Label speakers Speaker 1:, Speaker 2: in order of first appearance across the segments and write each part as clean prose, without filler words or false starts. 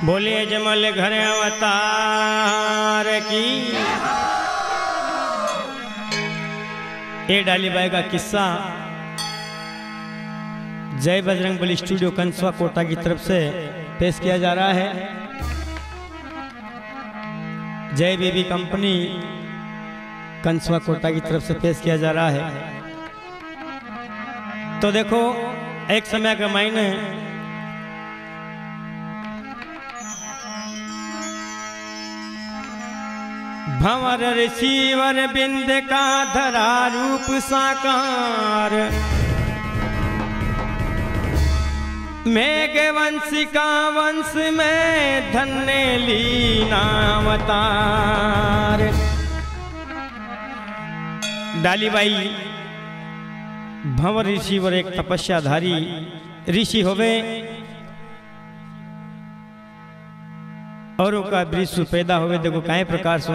Speaker 1: बोलिए जमल घर अवतार की। ये डाली बाई का किस्सा जय बजरंगबली स्टूडियो कंसवा कोटा की तरफ से पेश किया जा रहा है। जय बेबी कंपनी कंसवा कोटा की तरफ से पेश किया जा रहा है। तो देखो एक समय का मायने भंवर ऋषिवर बिंद का धरा रूप साकार, मेघ वंशिका वंश में धन्य लीनावतार। डालीबाई भंवर ऋषिवर एक तपस्याधारी ऋषि होवे और का वृक्ष पैदा होवे। देखो काहे प्रकार से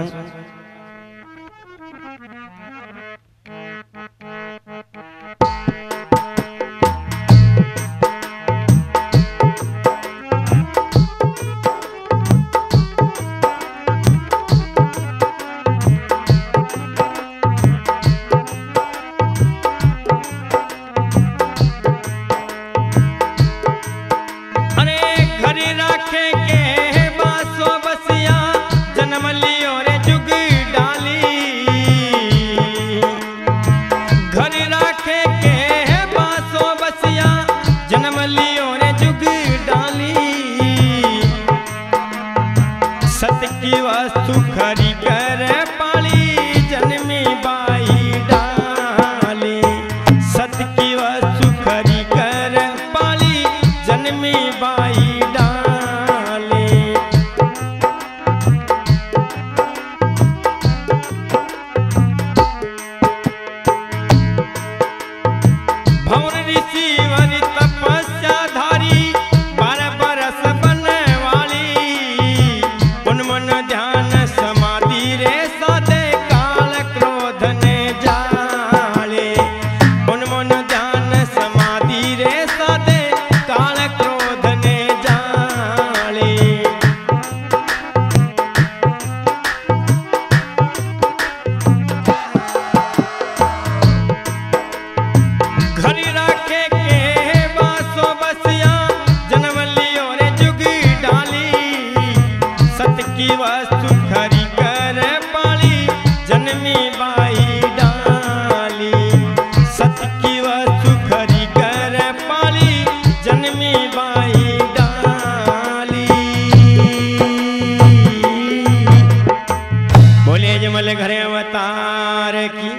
Speaker 1: घरे अवतार की।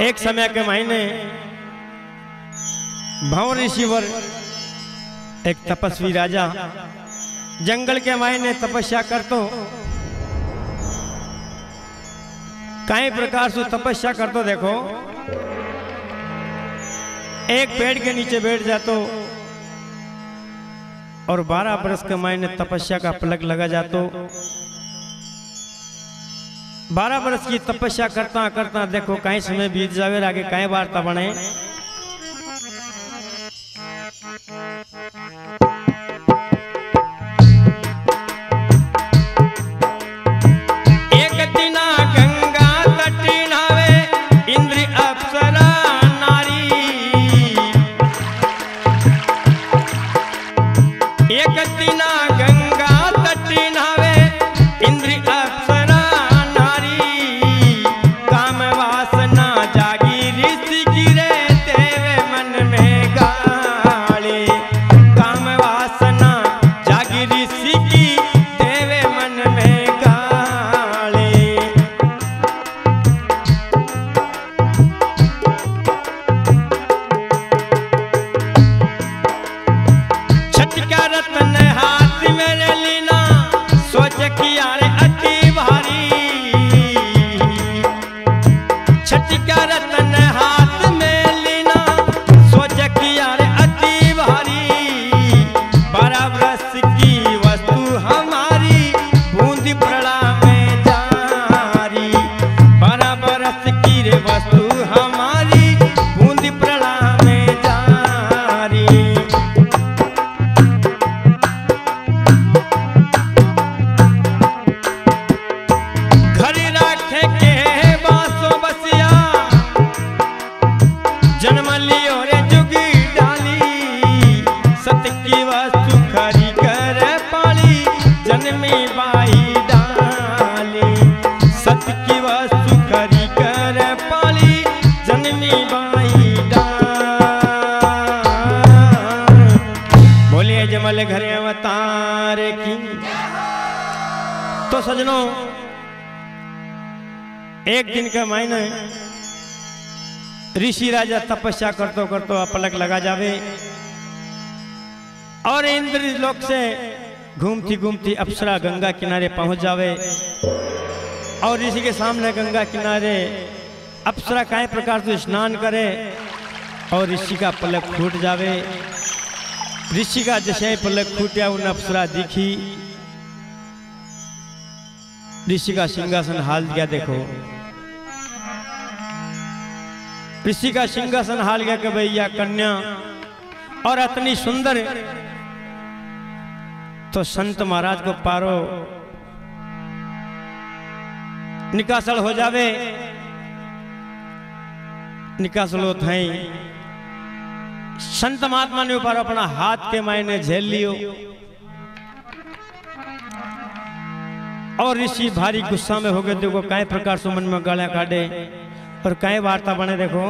Speaker 1: एक समय के महीने भंवर ऋषिवर एक तपस्वी राजा जंगल के महीने तपस्या करतो। कई प्रकार से तपस्या करतो। देखो एक पेड़ के नीचे बैठ जातो और 12 बरस के महीने तपस्या का पलक लगा जातो। 12 वर्ष की तपस्या करता करता देखो कहीं समय बीत जावे, आगे कहीं वार्ता बने। एक दिना गंगा तटी नावे इंद्र अप्सरा नारी, एक दिना गंगा तटी नावे इंद्र अप्सरा नारी, काम वासना जागी ऋषि गिरे ते तो सजनों एक दिन के महीने ऋषि राजा तपस्या करतो करतो पलक लगा जावे और इंद्र लोक से घूमती घूमती अप्सरा गंगा किनारे पहुंच जावे और ऋषि के सामने गंगा किनारे अप्सरा काय प्रकार से स्नान करे और ऋषि का पलक फूट जावे। ऋषि का जैसे पलक फूटा उन अप्सरा दिखी, ऋषि का सिंहासन हाल गया। देखो ऋषि का सिंहासन हाल गया कि भैया कन्या और इतनी सुंदर, तो संत महाराज को पारो निकासल हो जावे। निकासल हो थाई संत महात्मा ने ऊपर अपना हाथ के मायने झेल लियो और ऋषि भारी गुस्सा में हो गए। देखो कई प्रकार से मन में गालियां काटे और कई वार्ता बने। देखो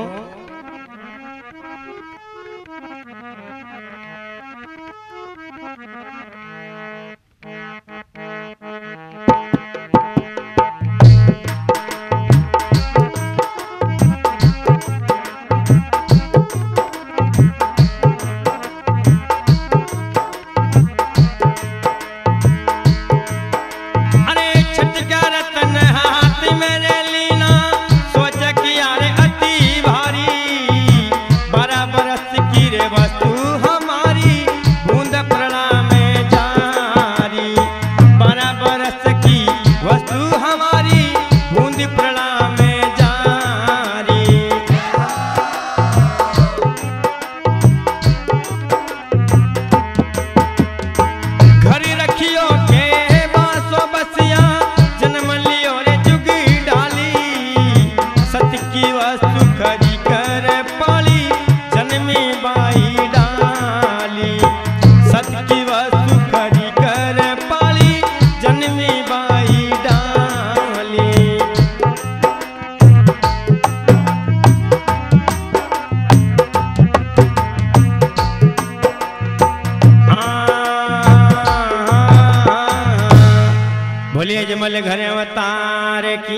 Speaker 1: जमल घरे अवतारे की।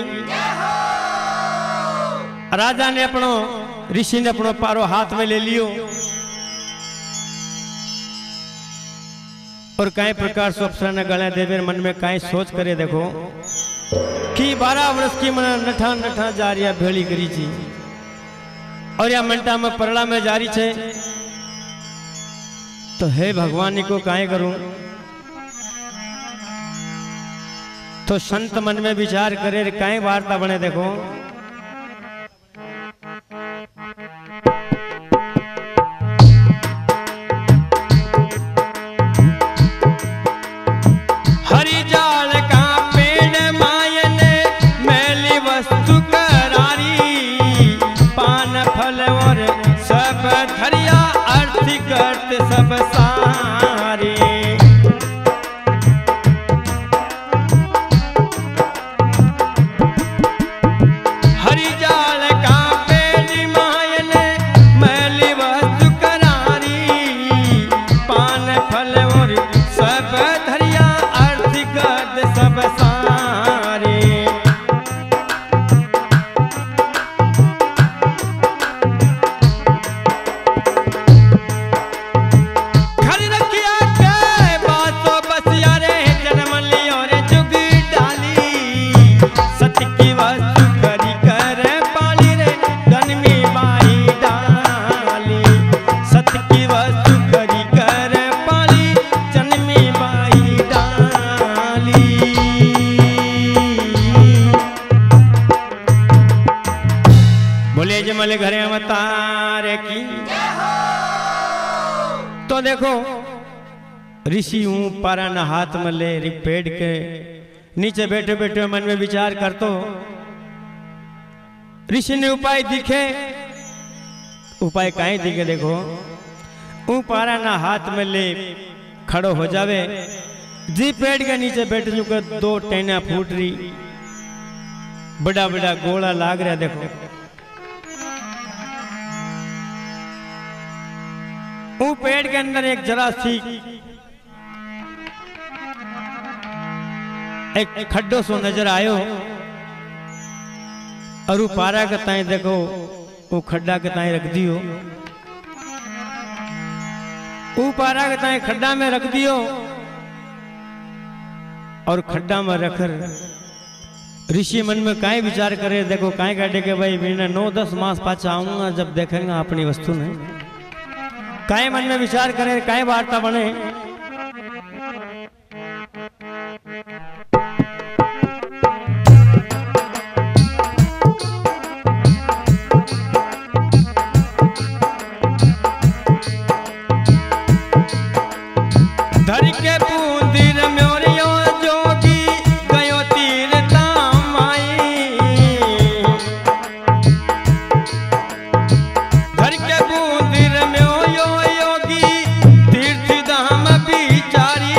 Speaker 1: राजा ने अपनो ऋषि ने अपनो पारो हाथ में ले लियो और कई प्रकार से अप्सरा ने गले देवे। मन में कई सोच करे देखो कि 12 वर्ष की मन नठा नठा जारिया भेड़ी करी थी और या मंटा में परला में जारी छे, तो हे भगवान को काहे करूं। तो संत मन में विचार करे कई वार्ता बने। देखो हरि जाल का पेड़ मायन मैली वस्तु करारी, पान फल और सब धरिया अर्थ करत सब सारे। जमल घरे अवतारे की। तो देखो ऋषि हूं पारा न हाथ में ले पेड़ के नीचे बैठे बैठे मन में विचार करतो। ऋषि ने उपाय दिखे, उपाय काहे दिखे। देखो ऊ पारा न हाथ में ले खड़ो हो जावे, जी पेड़ के नीचे बैठ चुके 2 टहनियां फूट रही, बड़ा बड़ा गोला लाग रहा। देखो वो पेड़ के अंदर एक जरा सी एक खड्डो सो नजर आयो और पारा के ताई देखो वो खड्डा के ताई रख दियो, वो पारा के ताई खड्डा में रख दियो और खड्डा में रखकर ऋषि मन में काई विचार करे, देखो काई काटे के भाई बिना 9-10 मास पाछा आऊंगा जब देखेंगे अपनी वस्तु ने, काई मन में विचार करे, काई वार्ता बने। धर के बूंदी रम्योरियो जोगी गयो तीर धाम आई, धर के बूंदी रम्योरियो योगी तीर्थ धाम बिचारी,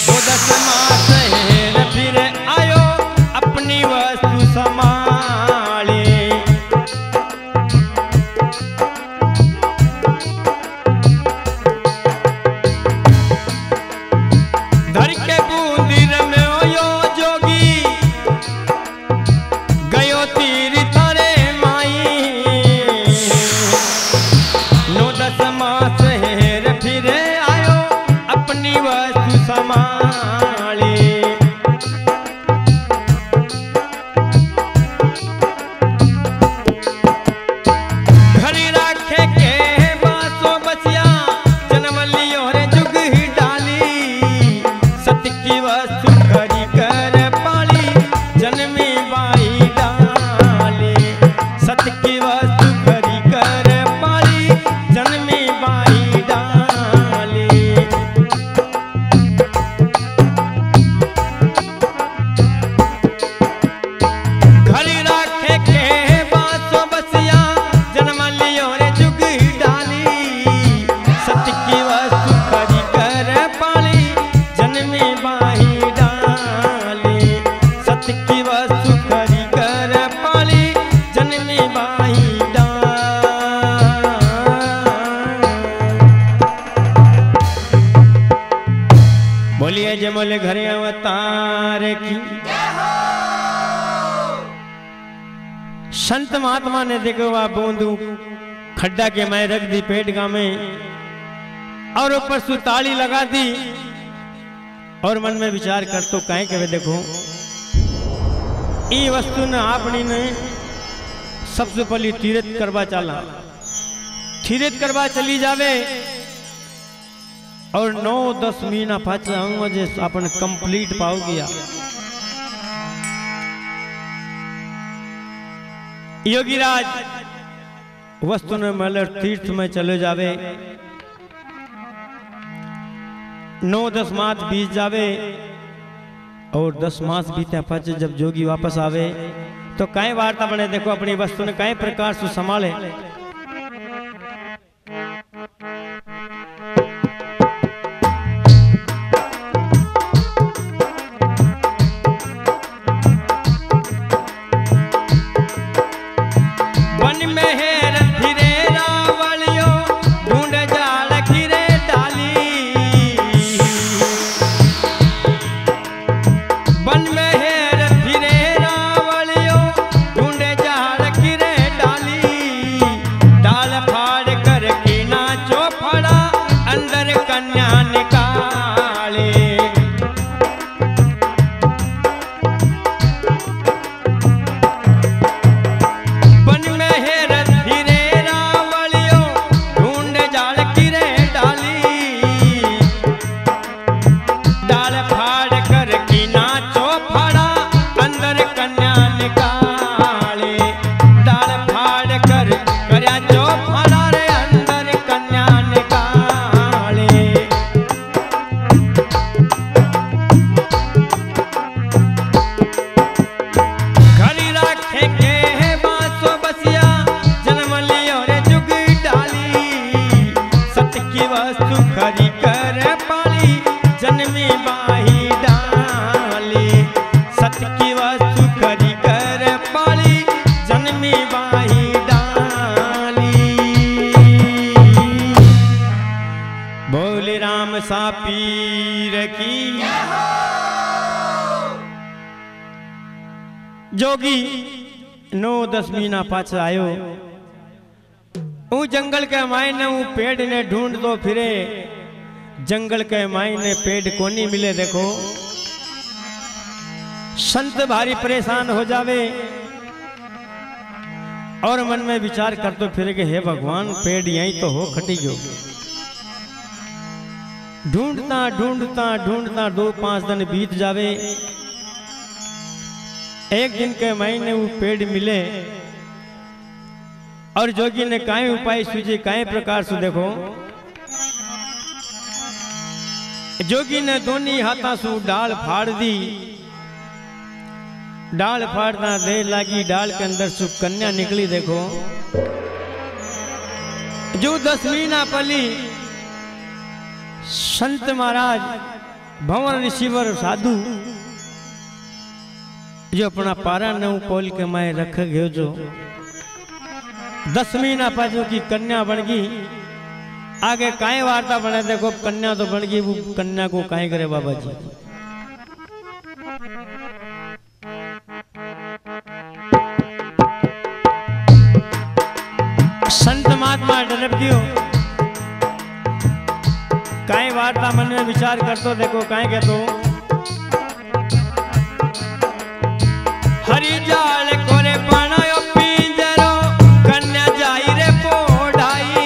Speaker 1: वो 10 मास हेर फिर आयो अपनी वस्तु संभाली। धर के बूंदी रम्यो जोगी गयो तीर थारे माई, 9-10 मास हेर फिर आयो अपनी वस्तु संभाली। घरी राखे के बासो बचिया जन्म लियो रे जुग ही डाली, सत्य की वस्तु खरी कर पाली जन्मी बाई डाली, सत्य की वस्तु खरी कर पाली जन्मी बाई डाली। घरी राखे के बासो बसिया जन्म लियो रे जुग ही डाली, सत्य की वस्तु खरी कर पाली जन्मी बाई डाली, सत्य की वस्तु खरी कर पाली जन्मी बाई डाली। बोलिए जय बोले घरे अवतार की। संत महात्मा ने देखो वह बूंदू खड्डा के मैं रख दी पेट गा में और ऊपर से ताली लगा दी और मन में विचार कर तो कहें के वे देखो ये वस्तु ने आपनी ने सबसे पहले तीर्थ करवा चला, तीर्थ करवा चली जावे और 9-10 महीना पाछा आऊंगा जे अपन कंप्लीट पाओ गया। योगीराज वस्तु ने मलर तीर्थ में चले जावे, 9-10 मास बीत जावे और 10 मास बीते पाछे जब जोगी वापस आवे तो काई वार्ता बने, देखो अपनी वस्तु ने काई प्रकार से संभाले। वन में हेर फिरे रावलियो ढूंढ जाल गिरे डाली, वन में हेर फिरे रावलियो ढूंढ जाल गिरे डाली, जोगी 9-10 महीना पाछा आयो। ऊ जंगल के मायने ऊ पेड़ ने ढूंढ तो फिरे, जंगल के मायने पेड़ कोनी मिले। देखो संत भारी परेशान हो जावे और मन में विचार कर तो फिर के हे भगवान पेड़ यहीं तो हो खटी गयो। ढूंढता ढूंढता ढूंढता 2-5 दिन बीत जावे। एक दिन के महीने वो पेड़ मिले और जोगी ने काई उपाय सूझे, काई प्रकार से। देखो जोगी ने दोनों हाथा सु डाल फाड़ दी। डाल फाड़ना देर लागी, डाल के अंदर से कन्या निकली। देखो जो 10 महीना पली संत महाराज भंवर ऋषिवर साधु जो अपना पारा न पोल के माए रख गयो। जो 10 महीना पाछो की कन्या बन गई। आगे काई वार्ता बने। देखो कन्या तो बन गई, वो कन्या को काई करे बाबा जी। संत महात्मा डरप दियो। काई वार्ता मन में विचार कर तो। देखो काई के तो हरि जाल कोरे बनायो पिंजरो, कन्या जाई रे पोढ़ाई।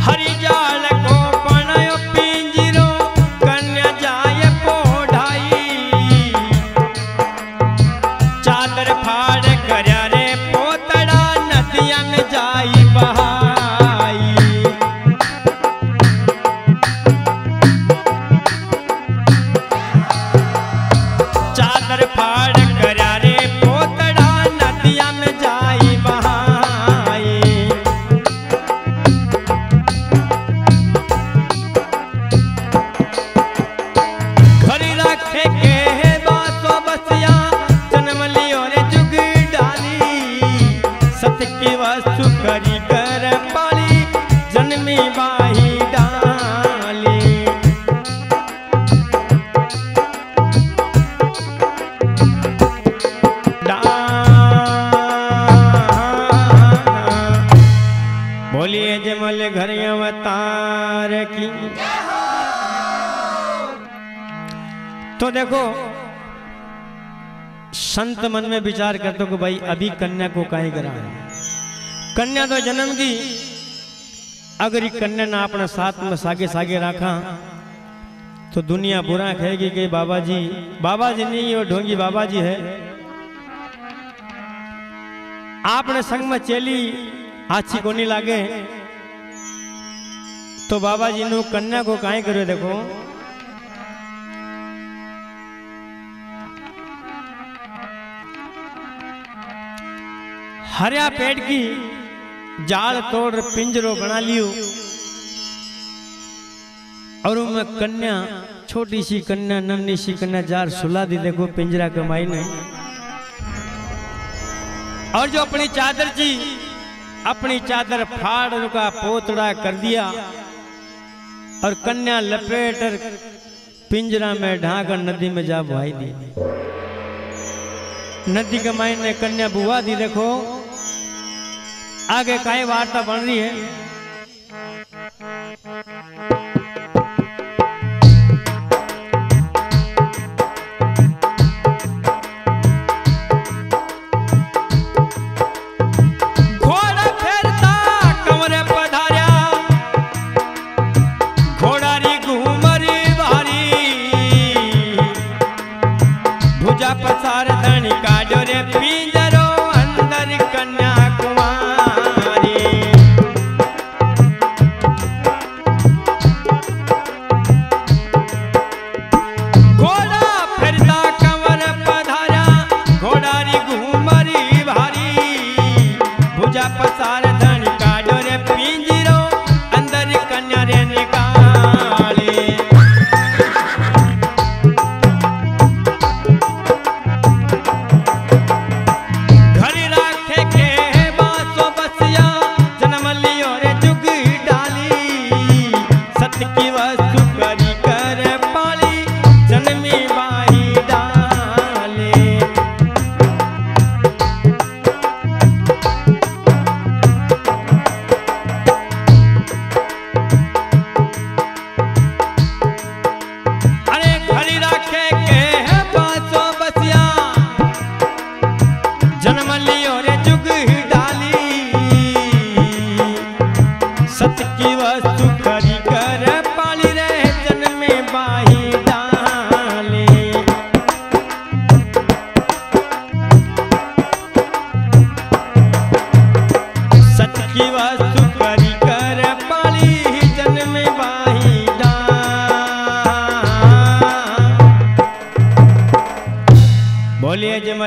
Speaker 1: हरि जाल को बनायो पिंजरो, कन्या जाए पोढ़ाई। चादर फाड़ करया रे पोतड़ा, नदिया में जाई बहाई। चादर फाड़ करया रे पोतड़ा, नदिया में जाई बहाई। घर रखे के है बासो बसिया, जन्म लियो रे जुग डाली। सत की वस्तु करी कर पाली, जन्मी बाही डाली। बोलिए जमल घर अवतार की। तो देखो संत मन में विचार करते कि भाई अभी कन्या को काहे करा है। कन्या तो जन्म दी, अगर ये कन्या ना अपना साथ में सागे सागे रखा तो दुनिया बुरा कहेगी कि बाबा जी नहीं वो ढोंगी बाबा जी है। आपने संग में चेली अच्छी को नहीं लागे तो बाबा जी नु कन्या को काहे करे। देखो हरिया पेड़ की जाल तोड़ पिंजरो बना लियो और उनमें कन्या छोटी सी कन्या नन्ही सी कन्या जार सुला दी। देखो पिंजरा कमाई ने और जो अपनी चादर जी अपनी चादर फाड़ का पोतड़ा कर दिया और कन्या लपेट पिंजरा में ढाकर नदी में जा बुहाई दी। नदी के माई ने कन्या बुआ दी। देखो आगे काई वार्ता बन रही है। घोड़ा फेरता कमरे पधार्या, घोड़ारी घूमरी भारी, भुजा पसार धनी काजो रे पिंजरो अंदर कन्या कुमारी। घोड़ा फिरता कंवर पधारा, घोड़ारी घूमरी भारी, भुजा पसार धनी काजो रे पिंजरो अंदर कन्या रे निकाली।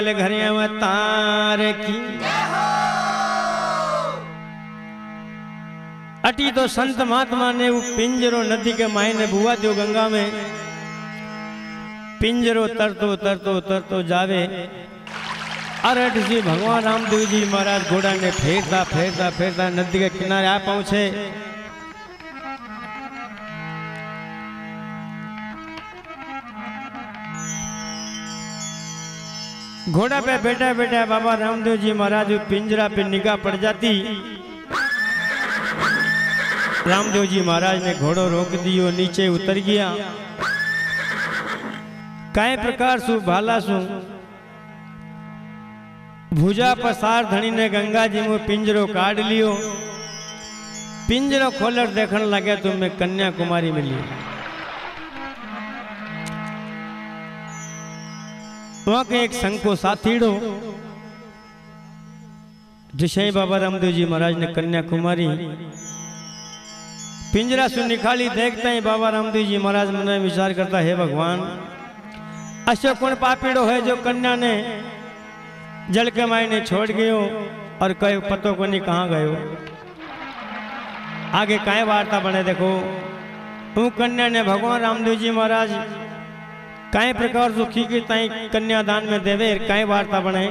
Speaker 1: वाले घर अवतार की। अटी तो संत महात्मा ने वो पिंजरो नदी के मायने बुआ दो गंगा में पिंजरो तरतो तरतो तरतो जावे। अरठ जी भगवान रामदेव जी महाराज घोड़ा ने फेरता फेरता फेरता नदी के किनारे आ पहुंचे। घोड़ा पे बैठा बैठा बाबा रामदेव जी महाराज पिंजरा पे निगाह पड़ जाती। रामदेव जी महाराज ने घोड़ो रोक दियो, नीचे उतर गया। कई प्रकार सु भाला सु भुजा पसार धनी ने गंगा जी में पिंजरो काट लियो। पिंजरो खोलर देखने लगे तो मैं कन्याकुमारी मिली। वहां के एक संघ को साथीड़ो जिसे बाबा रामदेव जी महाराज ने कन्याकुमारी पिंजरा से निकाली। देखते ही बाबा रामदेव जी महाराज मन में विचार करता है, भगवान अशोक कौन पापीड़ो है जो कन्या ने जल के मायने छोड़ गयो और कई पतो को नहीं कहाँ गयो। आगे काय वार्ता बने देखो। वो कन्या ने भगवान रामदेव जी महाराज कई प्रकार सुखी की ताई कन्यादान में देवे। कई वार्ता बने।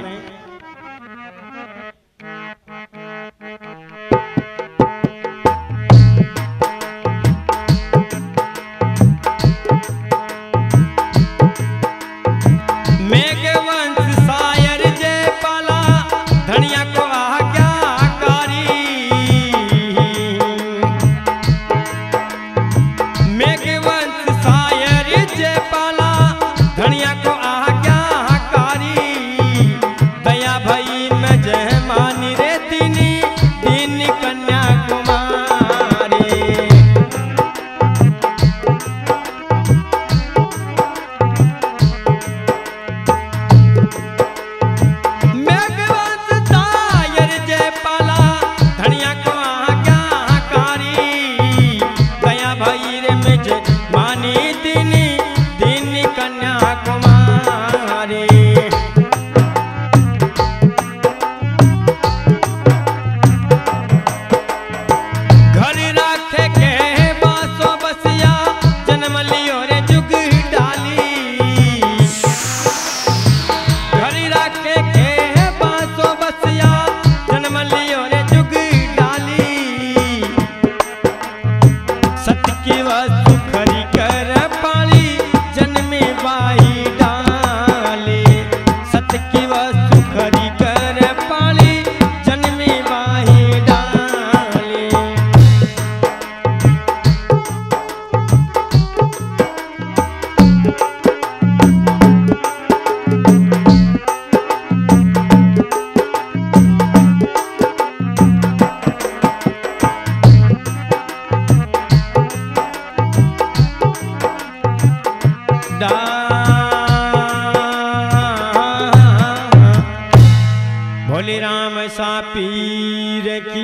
Speaker 1: भोले राम सा पीर की।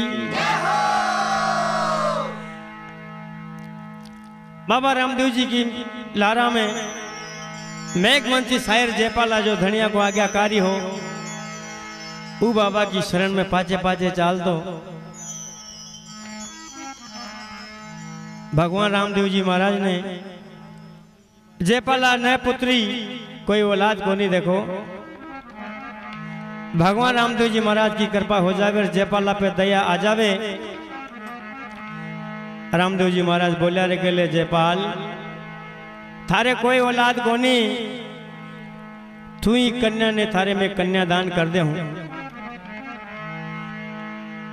Speaker 1: बाबा रामदेव जी की लारा में मेघवंशी शायर जयपाला जो धनिया को आज्ञाकारी हो वो बाबा की शरण में पाचे पाचे चाल दो। भगवान रामदेव जी महाराज ने जयपाला न पुत्री कोई औलाद को नहीं। देखो भगवान रामदेव जी महाराज की कृपा हो जावे, जयपाला पे दया आ जावे। रामदेव जी महाराज बोलिया रे के ले जयपाल थारे कोई औलाद को नहीं, तू ही कन्या ने थारे में कन्यादान कर दे हूं।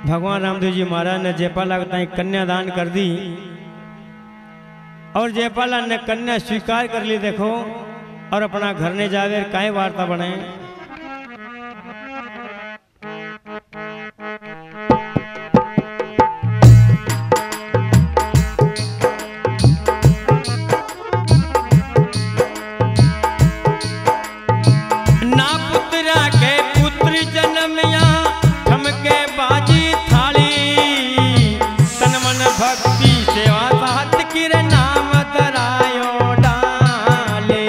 Speaker 1: भगवान रामदेव जी महाराज ने जयपाला को ताई कन्यादान कर दी और जयपाला ने कन्या स्वीकार कर ली। देखो और अपना घर ने जावे। काय वार्ता बने। ना पुत्रा के पुत्र जन्मया ठमके बाजी थाली, तन मन भक्ति सेवा साथ किर नाम तरायो डाले।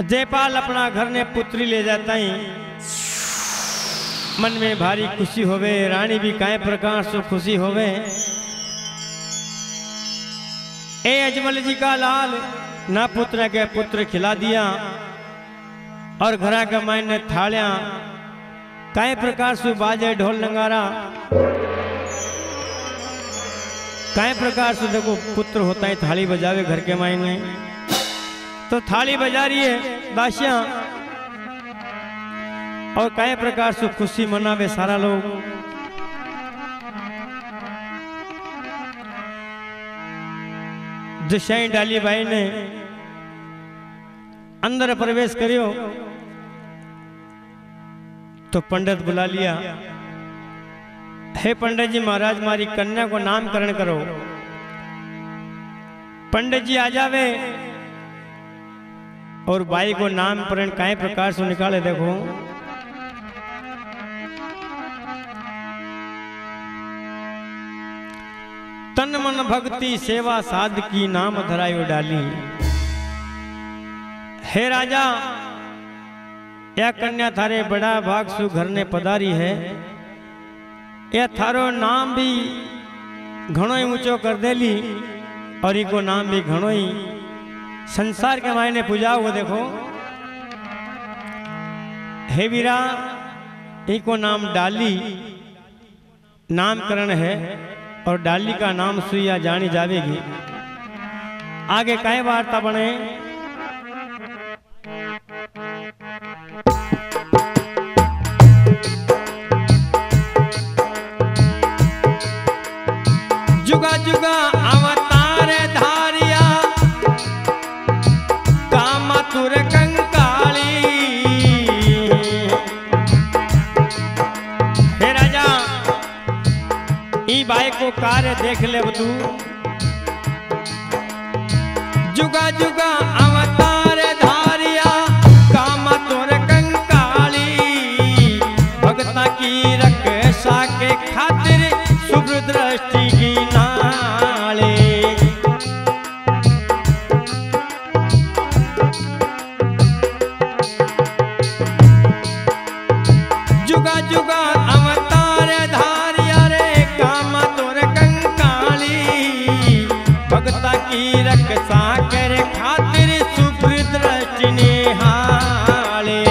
Speaker 1: जयपाल अपना घर ने पुत्री ले जाता ही मन में भारी खुशी होवे, रानी भी काय प्रकार से खुशी होवे। ए अजमल जी का लाल ना पुत्र के पुत्र खिला दिया और घरा का मायने थालियां काय प्रकार से बाजे ढोल नगारा काय प्रकार से देखो पुत्र होता है थाली बजावे घर के मायने तो थाली बजा रही है दासियां और काय प्रकार से खुशी मनावे सारा लोग। दशाई डाली बाई ने अंदर प्रवेश करियो तो पंडित बुला लिया। हे पंडित जी महाराज मारी कन्या को नामकरण करो। पंडित जी आ जावे और बाई को नामकरण काय प्रकार से निकाले देखो। तन मन भक्ति सेवा साध की नाम धरायो डाली। हे राजा या कन्या थारे बड़ा भाग सु घर ने पधारी है, या थारो नाम भी घणो ही ऊंचो कर देली और इको नाम भी घणो ही संसार के मायने पूजा हुआ। देखो हे वीरा इको नाम डाली नामकरण है और डाली का नाम सुइया जानी जावेगी। आगे काय वार्ता बने। जुगा जुगा अवतार धारिया कामा तुर कंकाली। हे राजा ई बाई को कार्य देख ले तू। जुगा जुगा अवतार धारिया कामा तुर कंकाली। भगता की रक्षा के खातिर शुभ दृष्टि की नाले। जुगा जुगा अवतार धारिया रे कामा तोर कंकाली। भगता की रक्षा कर खातिर शुभ दृष्टि निहाले।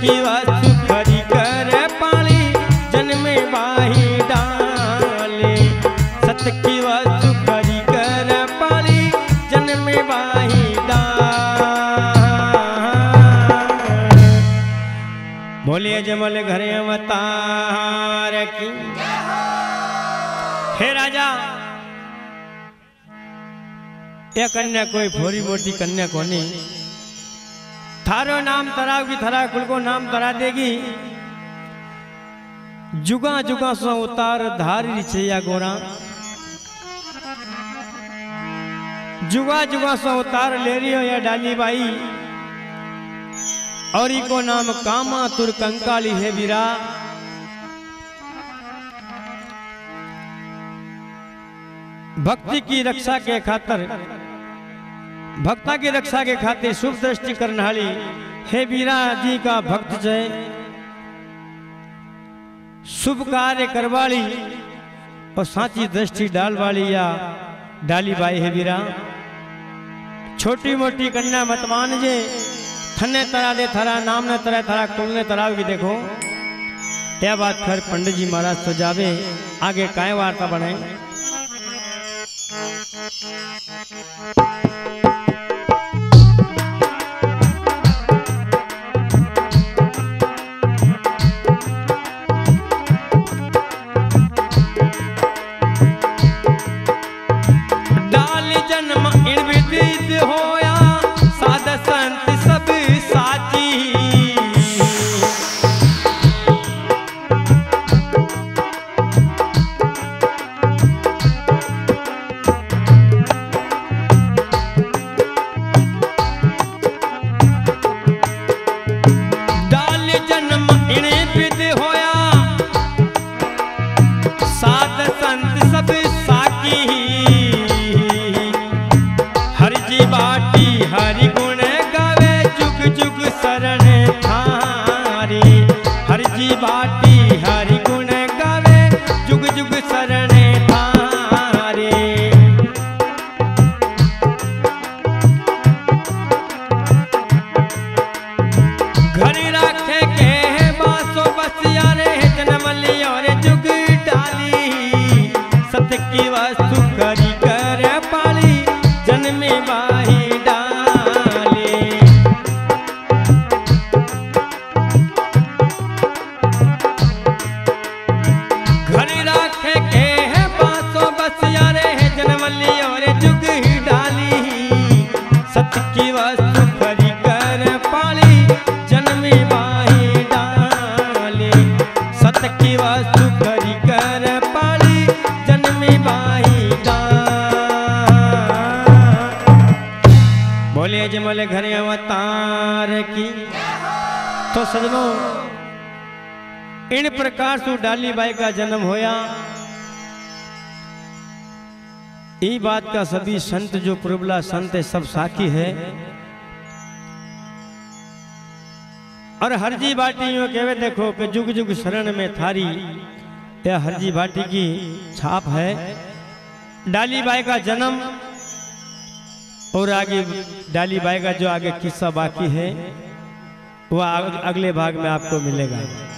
Speaker 1: की वस्तु खरी कर पाली जन्मे बाही डाले। सत की वस्तु खरी कर पाली जन्मे बाही डाल। बोलिए जमल घरे अवतार की। हे राजा, यह कन्या कोई भोरी मोटी कन्या कोनी, थारो नाम तरावगी, थारा कुल को नाम तरा देगी। जुगा जुगा सो उतार धारी छैया गोरा, जुगा जुगा सो उतार ले रही हो या डाली बाई। और इको नाम कामा तुर कंकाली है वीरा। भक्ति की रक्षा के खातिर, भक्ता की रक्षा के खातिर शुभ दृष्टि करनाली हे वीरा जी का भक्त जय। शुभ कार्य करवाली और साची दृष्टि डाल वाली या डाली बाई है वीरा। छोटी मोटी कन्या मत मान जे, थने तरा दे थारा नाम ने तरा, थारा कुल ने तरावगी। देखो यह बात खर पंडित जी महाराज तो जावे, आगे काय वार्ता बने। डाल जन्म इन विदित होया, साध संत सब साची। बाटी हरि गुण गावे, जुग जुग शरणे थारे। घर राखे के बासो बसिया रे, जन्म लियो रे जुग डाली। सत्य की वस्तु खरी कर पाली जन्मे बाही डाले। सत्य की वस्तु खरी कर पाली जन्मे बाही डाले। सत्य की वस्तु खरी कर पाली जन्मे बाही डाल। बोले जमल घरे अवतार की। तो सजनों, इन प्रकार से डाली बाई का जन्म होया। ये बात का सभी संत जो प्रबला संत है सब साखी है। और हरजी बाटी यूं कहवे देखो कि जुग जुग शरण में थारी, यह हरजी बाटी की छाप है। डाली बाई का जन्म और आगे डाली बाई का जो आगे किस्सा बाकी है वह अगले भाग में आपको मिलेगा।